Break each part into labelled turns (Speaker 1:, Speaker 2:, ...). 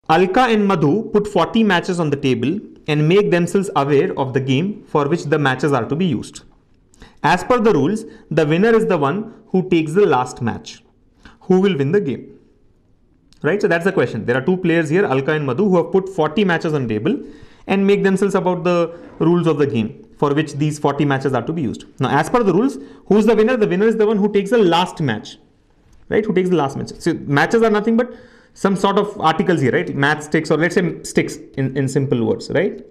Speaker 1: Alka and Madhu put 40 matches on the table and make themselves aware of the game for which the matches are to be used. As per the rules, the winner is the one who takes the last match. Who will win the game? Right? So that's the question. There are two players here, Alka and Madhu, who have put 40 matches on the table and make themselves about the rules of the game for which these 40 matches are to be used. Now, as per the rules, who is the winner? The winner is the one who takes the last match. Right? Who takes the last match. So matches are nothing but some sort of articles here, right? Match sticks, or let's say sticks in simple words, right?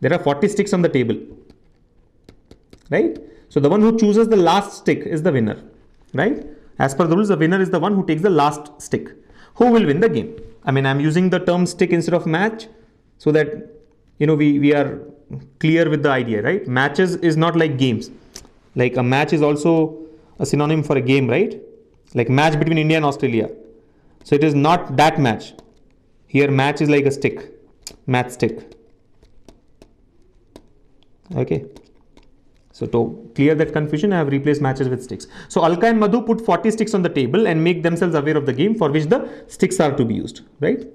Speaker 1: There are 40 sticks on the table, right? So the one who chooses the last stick is the winner, right? As per the rules, the winner is the one who takes the last stick. Who will win the game? I mean, I'm using the term stick instead of match so that, we are clear with the idea, right? Matches is not like games. Like a match is also a synonym for a game, right? Like match between India and Australia. So it is not that match. Here match is like a stick, match stick. Okay. So to clear that confusion, I have replaced matches with sticks. So Alka and Madhu put 40 sticks on the table and make themselves aware of the game for which the sticks are to be used, right?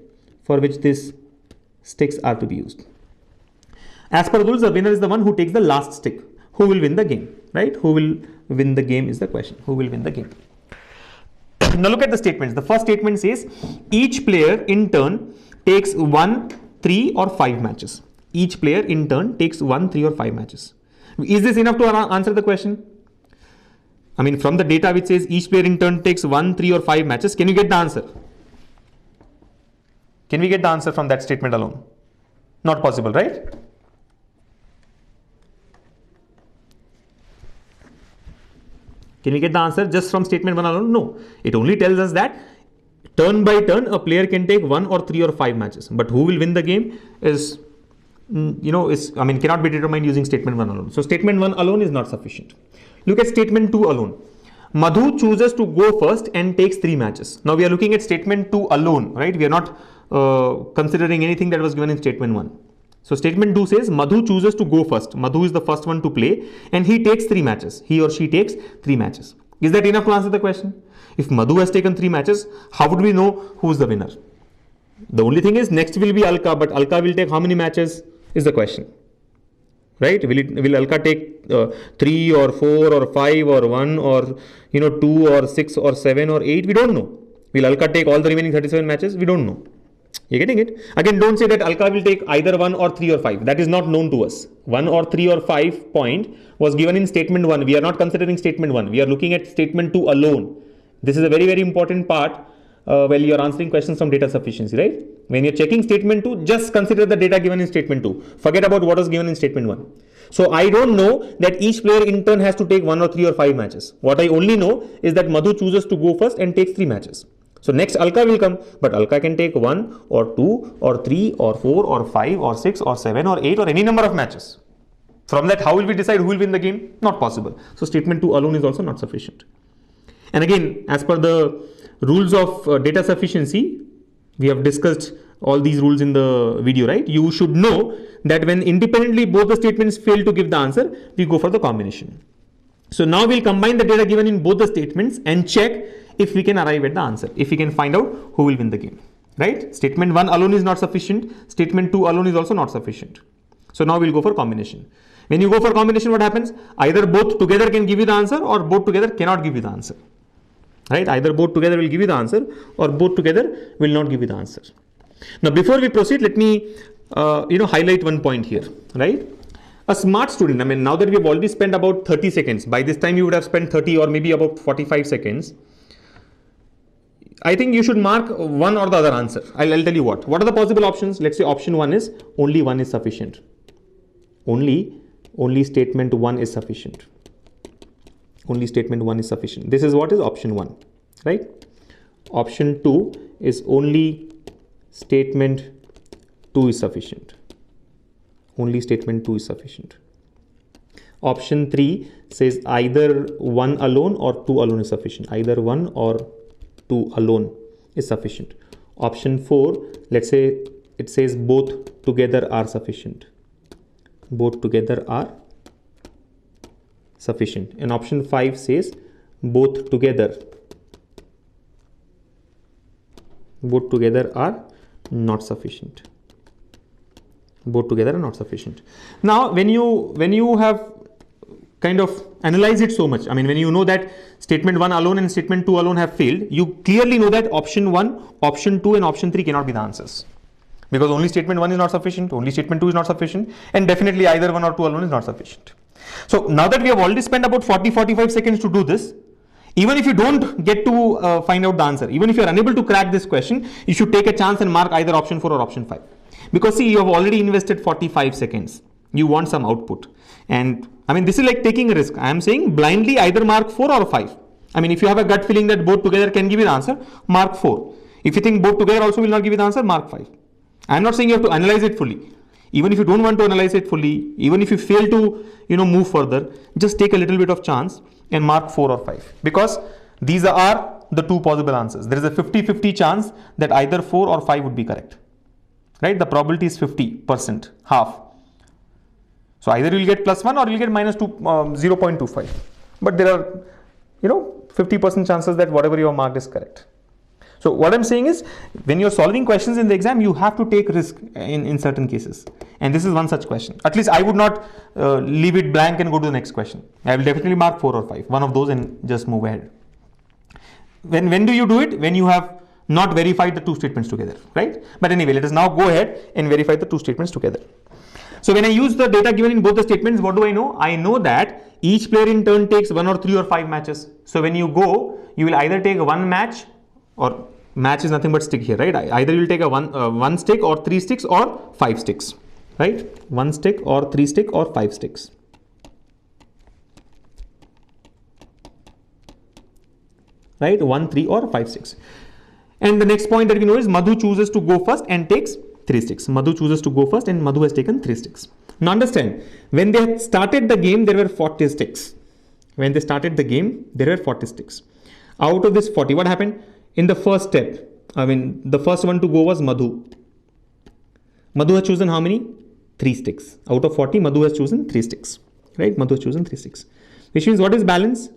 Speaker 1: For which these sticks are to be used. As per the rules, the winner is the one who takes the last stick. Who will win the game, right? Who will win the game is the question. Who will win the game? Now look at the statements. The first statement says each player in turn takes 1, 3 or 5 matches. Each player in turn takes 1, 3 or 5 matches. Is this enough to answer the question? I mean, from the data which says each player in turn takes 1, 3 or 5 matches, can you get the answer? Can we get the answer from that statement alone? Not possible, right? Can we get the answer just from statement 1 alone? No. It only tells us that turn by turn a player can take 1 or 3 or 5 matches. But who will win the game is, cannot be determined using statement 1 alone. So statement 1 alone is not sufficient. Look at statement 2 alone. Madhu chooses to go first and takes 3 matches. Now we are looking at statement 2 alone, right? We are not considering anything that was given in statement 1. So statement 2 says Madhu chooses to go first. Madhu is the first one to play and he takes 3 matches. He or she takes 3 matches. Is that enough to answer the question? If Madhu has taken 3 matches, how would we know who is the winner? The only thing is next will be Alka, but Alka will take how many matches is the question, right? Will Alka take 3 or 4 or 5 or 1 or 2 or 6 or 7 or 8? We don't know. Will Alka take all the remaining 37 matches? We don't know. You're getting it? Again, don't say that Alka will take either 1 or 3 or 5. That is not known to us. 1 or 3 or 5 point was given in statement 1. We are not considering statement 1. We are looking at statement 2 alone. This is a very, very important part while you are answering questions from data sufficiency, right? When you're checking statement 2, just consider the data given in statement 2. Forget about what was given in statement 1. So I don't know that each player in turn has to take 1 or 3 or 5 matches. What I only know is that Madhu chooses to go first and takes 3 matches. So next Alka will come, but Alka can take 1 or 2 or 3 or 4 or 5 or 6 or 7 or 8 or any number of matches. From that, how will we decide who will win the game? Not possible. So statement 2 alone is also not sufficient. And again, as per the rules of data sufficiency, we have discussed all these rules in the video, right? You should know that when independently both the statements fail to give the answer, we go for the combination. So now we'll combine the data given in both the statements and check if we can arrive at the answer, if we can find out who will win the game, right? Statement 1 alone is not sufficient. Statement 2 alone is also not sufficient. So now we'll go for combination. When you go for combination, what happens? Either both together can give you the answer or both together cannot give you the answer, right? Either both together will give you the answer or both together will not give you the answer. Now, before we proceed, let me, highlight one point here, right? A smart student, I mean, now that we have already spent about 30 seconds, by this time you would have spent 30 or maybe about 45 seconds. I think you should mark one or the other answer. I'll tell you what. What are the possible options? Let's say option 1 is only 1 is sufficient. Only statement 1 is sufficient. Only statement 1 is sufficient. This is what is option 1, right? Option 2 is only statement 2 is sufficient. Only statement 2 is sufficient. Option 3 says either 1 alone or 2 alone is sufficient. Either 1 or 2 alone is sufficient. Option 4, let's say it says both together are sufficient. Both together are sufficient. And option 5 says both together are not sufficient. Both together are not sufficient. Now, when you have kind of analyze it so much, I mean, when you know that statement 1 alone and statement 2 alone have failed, you clearly know that option 1, option 2 and option 3 cannot be the answers. Because only statement 1 is not sufficient, only statement 2 is not sufficient, and definitely either 1 or 2 alone is not sufficient. So now that we have already spent about 40-45 seconds to do this, even if you don't get to find out the answer, even if you are unable to crack this question, you should take a chance and mark either option 4 or option 5. Because see, you have already invested 45 seconds. You want some output. And I mean, this is like taking a risk. I am saying blindly either mark 4 or 5. I mean, if you have a gut feeling that both together can give you the answer, mark 4. If you think both together also will not give you the answer, mark 5. I am not saying you have to analyze it fully. Even if you don't want to analyze it fully, even if you fail to, move further, just take a little bit of chance and mark 4 or 5. Because these are the two possible answers. There is a 50-50 chance that either 4 or 5 would be correct. Right? The probability is 50%, half. So either you will get +1 or you will get -0.25. But there are, 50% chances that whatever you have marked is correct. So what I'm saying is, when you're solving questions in the exam, you have to take risk in certain cases. And this is one such question. At least I would not leave it blank and go to the next question. I will definitely mark 4 or 5, one of those, and just move ahead. When do you do it? When you have not verified the two statements together, right? But anyway, let us now go ahead and verify the two statements together. So when I use the data given in both the statements, what do I know? I know that each player in turn takes 1 or 3 or 5 matches. So when you go, you will either take 1 match, or match is nothing but stick here, right? Either you will take a one stick or 3 sticks or 5 sticks, right? 1 stick or 3 stick or 5 sticks. Right? 1, 3 or 5 sticks. And the next point that we know is Madhu chooses to go first and takes 3 sticks. Madhu chooses to go first and Madhu has taken 3 sticks. Now understand, when they started the game, there were 40 sticks. When they started the game, there were 40 sticks. Out of this 40, what happened? In the first step, the first one to go was Madhu. Madhu has chosen how many? 3 sticks. Out of 40, Madhu has chosen 3 sticks. Right? Madhu has chosen 3 sticks. Which means what is balance?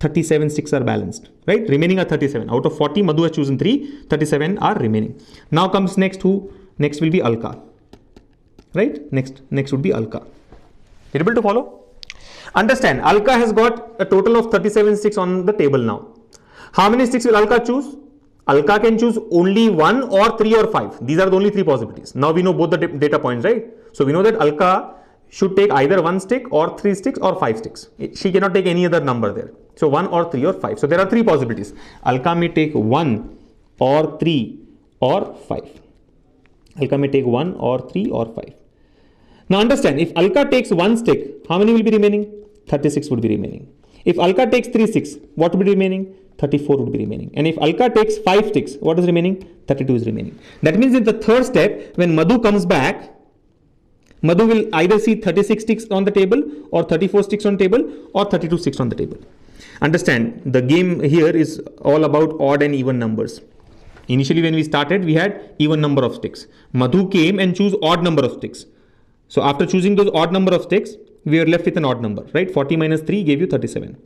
Speaker 1: 37 sticks are balanced, right? Remaining are 37. Out of 40, Madhu has chosen 3, 37 are remaining. Now comes next who? Next will be Alka, right? Next would be Alka. You're able to follow? Understand, Alka has got a total of 37 sticks on the table now. How many sticks will Alka choose? Alka can choose only 1 or 3 or 5. These are the only 3 possibilities. Now we know both the data points, right? So we know that Alka should take either 1 stick or 3 sticks or 5 sticks. She cannot take any other number there. So 1 or 3 or 5. So there are 3 possibilities. Alka may take 1 or 3 or 5. Alka may take 1 or 3 or 5. Now understand, if Alka takes 1 stick, how many will be remaining? 36 would be remaining. If Alka takes 3 sticks, what would be remaining? 34 would be remaining. And if Alka takes 5 sticks, what is remaining? 32 is remaining. That means in the third step, when Madhu comes back, Madhu will either see 36 sticks on the table or 34 sticks on the table or 32 sticks on the table. Understand, the game here is all about odd and even numbers. Initially when we started, we had even number of sticks. Madhu came and chose odd number of sticks. So after choosing those odd number of sticks, we are left with an odd number, right? 40 minus 3 gave you 37.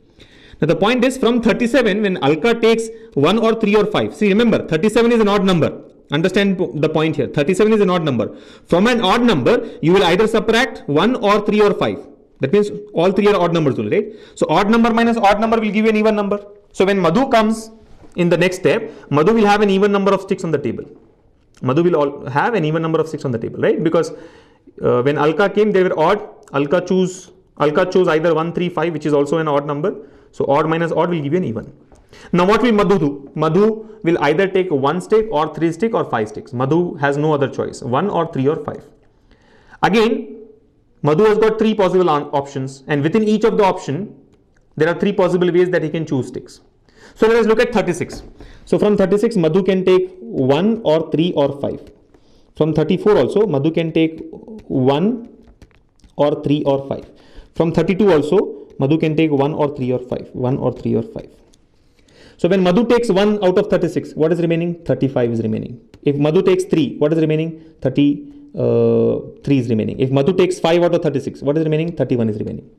Speaker 1: Now the point is, from 37, when Alka takes 1 or 3 or 5, see, remember, 37 is an odd number. Understand the point here. 37 is an odd number. From an odd number, you will either subtract 1 or 3 or 5. That means all 3 are odd numbers only, right? So odd number minus odd number will give you an even number. So when Madhu comes in the next step, Madhu will have an even number of sticks on the table. Madhu will have an even number of sticks on the table, right? Because when Alka came, they were odd. Alka chose either 1, 3, 5, which is also an odd number. So odd minus odd will give you an even. Now what will Madhu do? Madhu will either take 1 stick or 3 stick or 5 sticks. Madhu has no other choice, 1 or 3 or 5. Again, Madhu has got 3 possible options, and within each of the option, there are 3 possible ways that he can choose sticks. So let us look at 36. So from 36, Madhu can take 1 or 3 or 5. From 34 also, Madhu can take 1 or 3 or 5. From 32 also, Madhu can take 1 or 3 or 5. 1 or 3 or 5. So when Madhu takes 1 out of 36, what is remaining? 35 is remaining. If Madhu takes 3, what is remaining? 33 is remaining. If Madhu takes 5 out of 36, what is remaining? 31 is remaining.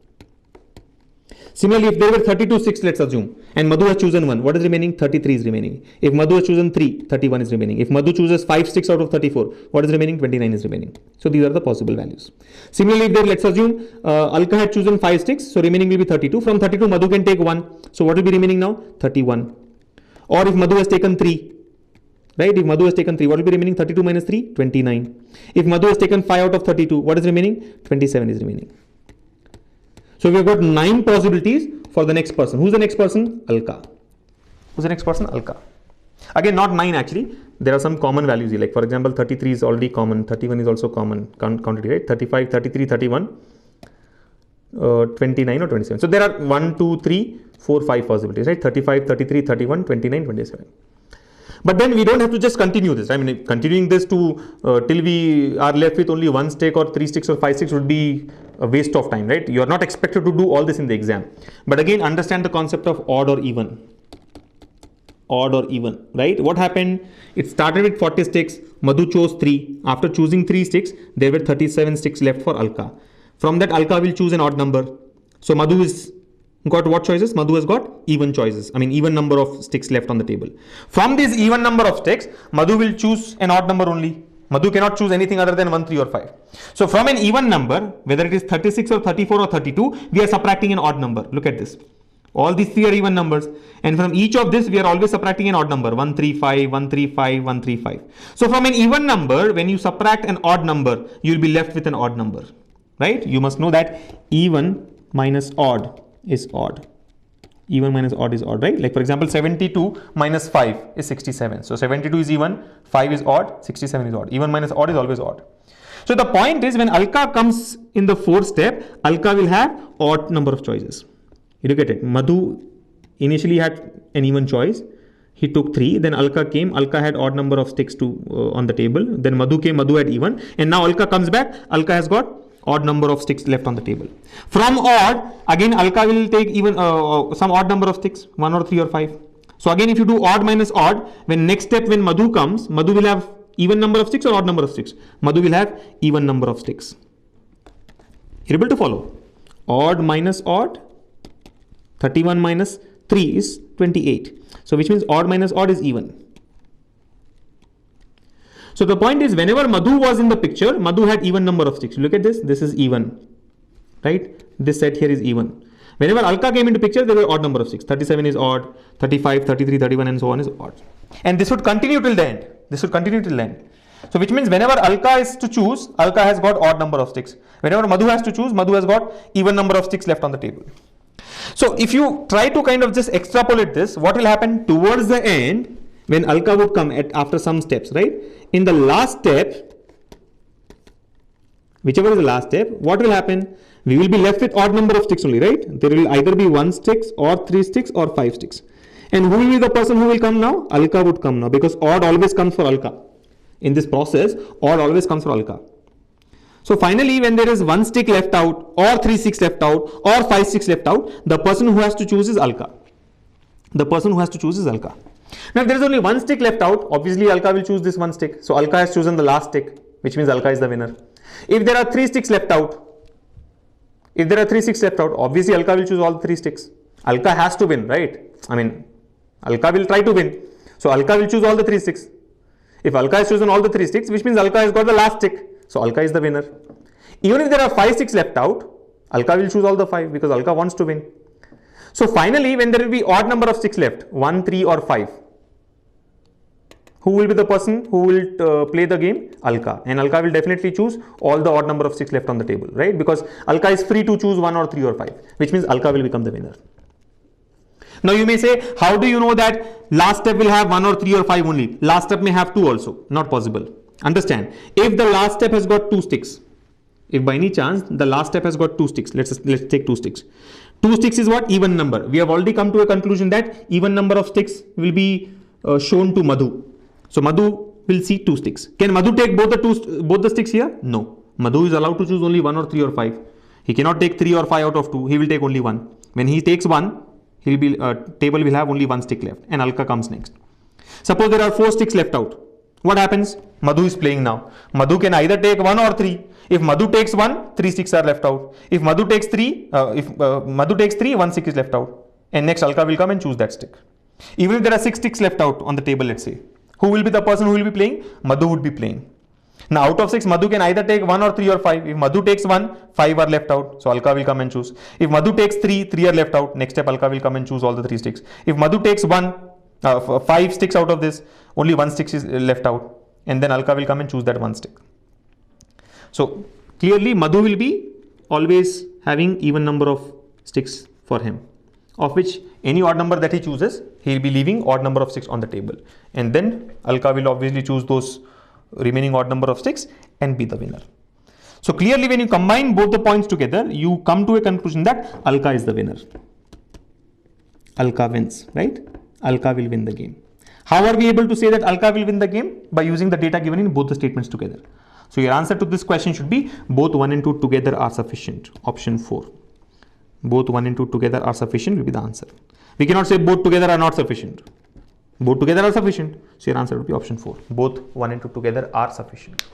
Speaker 1: Similarly, if there were 32 sticks, let's assume, and Madhu has chosen 1, what is remaining? 33 is remaining. If Madhu has chosen 3, 31 is remaining. If Madhu chooses 5 sticks out of 34, what is remaining? 29 is remaining. So these are the possible values. Similarly, if there, let's assume Alka had chosen 5 sticks, so remaining will be 32. From 32, Madhu can take 1. So what will be remaining now? 31. Or if Madhu has taken 3, right? If Madhu has taken 3, what will be remaining? 32 minus 3, 29. If Madhu has taken 5 out of 32, what is remaining? 27 is remaining. So we have got 9 possibilities for the next person. Who's the next person? Alka. Who's the next person? Alka. Again, not 9 actually. There are some common values here. Like for example, 33 is already common. 31 is also common. Counted, right? 35, 33, 31, 29 or 27. So there are 1, 2, 3, 4, 5 possibilities, right? 35, 33, 31, 29, 27. But then we don't have to just continue this. I mean, continuing this to till we are left with only 1 stick or 3 sticks or 5 sticks would be a waste of time, right? You are not expected to do all this in the exam. But again, understand the concept of odd or even. Odd or even, right? What happened? It started with 40 sticks. Madhu chose 3. After choosing 3 sticks, there were 37 sticks left for Alka. From that, Alka will choose an odd number. So Madhu is got what choices? Madhu has got even choices. I mean, even number of sticks left on the table. From this even number of sticks, Madhu will choose an odd number only. Madhu cannot choose anything other than 1, 3 or 5. So from an even number, whether it is 36 or 34 or 32, we are subtracting an odd number. Look at this. All these 3 are even numbers. And from each of this, we are always subtracting an odd number. 135, 135, 135. So from an even number, when you subtract an odd number, you will be left with an odd number. Right? You must know that even minus odd is odd. Even minus odd is odd, right? Like for example, 72 minus 5 is 67. So 72 is even, 5 is odd, 67 is odd. Even minus odd is always odd. So the point is, when Alka comes in the 4th step, Alka will have odd number of choices. You look at it. Madhu initially had an even choice. He took 3. Then Alka came. Alka had odd number of sticks on the table. Then Madhu came. Madhu had even. And now Alka comes back. Alka has got odd number of sticks left on the table. From odd, again Alka will take even some odd number of sticks, 1 or 3 or 5. So again, if you do odd minus odd, when next step when Madhu comes, Madhu will have even number of sticks or odd number of sticks? Madhu will have even number of sticks. You're able to follow? Odd minus odd, 31 minus 3 is 28. So which means odd minus odd is even. So the point is, whenever Madhu was in the picture, Madhu had even number of sticks. Look at this. This is even, right? This set here is even. Whenever Alka came into picture, there were odd number of sticks. 37 is odd, 35, 33, 31 and so on is odd. And this would continue till the end. This would continue till the end. So which means whenever Alka is to choose, Alka has got odd number of sticks. Whenever Madhu has to choose, Madhu has got even number of sticks left on the table. So if you try to kind of just extrapolate this, what will happen towards the end, when Alka would come after some steps, right? In the last step, whichever is the last step, what will happen? We will be left with odd number of sticks only, right? There will either be 1 sticks or 3 sticks or 5 sticks. And who will be the person who will come now? Alka would come now, because odd always comes for Alka. In this process, odd always comes for Alka. So finally, when there is 1 stick left out, or 3 sticks left out, or 5 sticks left out, the person who has to choose is Alka. The person who has to choose is Alka. Now, if there is only 1 stick left out, obviously Alka will choose this 1 stick. So Alka has chosen the last stick, which means Alka is the winner. If there are 3 sticks left out, obviously Alka will choose all the 3 sticks. Alka has to win, right? I mean, Alka will try to win. So Alka will choose all the 3 sticks. If Alka has chosen all the 3 sticks, which means Alka has got the last stick. So Alka is the winner. Even if there are 5 sticks left out, Alka will choose all the 5 because Alka wants to win. So finally, when there will be odd number of sticks left, 1, 3 or 5, who will be the person who will play the game? Alka. And Alka will definitely choose all the odd number of sticks left on the table, right? Because Alka is free to choose 1 or 3 or 5, which means Alka will become the winner. Now you may say, how do you know that last step will have 1 or 3 or 5 only? Last step may have 2 also. Not possible. Understand, if the last step has got 2 sticks, if by any chance the last step has got 2 sticks, let's take 2 sticks. 2 sticks is what? Even number. We have already come to a conclusion that even number of sticks will be shown to Madhu. So Madhu will see 2 sticks. Can Madhu take both the sticks here? No. Madhu is allowed to choose only 1 or 3 or 5. He cannot take 3 or 5 out of 2. He will take only 1. When he takes 1, he will be table will have only 1 stick left, and Alka comes next. Suppose there are 4 sticks left out. What happens? Madhu is playing now. Madhu can either take 1 or 3. If Madhu takes 1, 3 sticks are left out. If Madhu takes 3, 1 stick is left out. And next Alka will come and choose that stick. Even if there are 6 sticks left out on the table, let's say, who will be the person who will be playing? Madhu would be playing. Now out of 6, Madhu can either take 1 or 3 or 5. If Madhu takes 1, 5 are left out. So Alka will come and choose. If Madhu takes 3, 3 are left out. Next step, Alka will come and choose all the 3 sticks. If Madhu takes 5 sticks out of this, only 1 stick is left out. And then Alka will come and choose that 1 stick. So clearly Madhu will be always having even number of sticks for him, of which any odd number that he chooses, he will be leaving odd number of sticks on the table. And then Alka will obviously choose those remaining odd number of sticks and be the winner. So clearly when you combine both the points together, you come to a conclusion that Alka is the winner. Alka wins, right? Alka will win the game. How are we able to say that Alka will win the game? By using the data given in both the statements together. So your answer to this question should be both 1 and 2 together are sufficient. Option 4. Both 1 and 2 together are sufficient will be the answer. We cannot say both together are not sufficient. Both together are sufficient. So your answer would be option 4. Both 1 and 2 together are sufficient.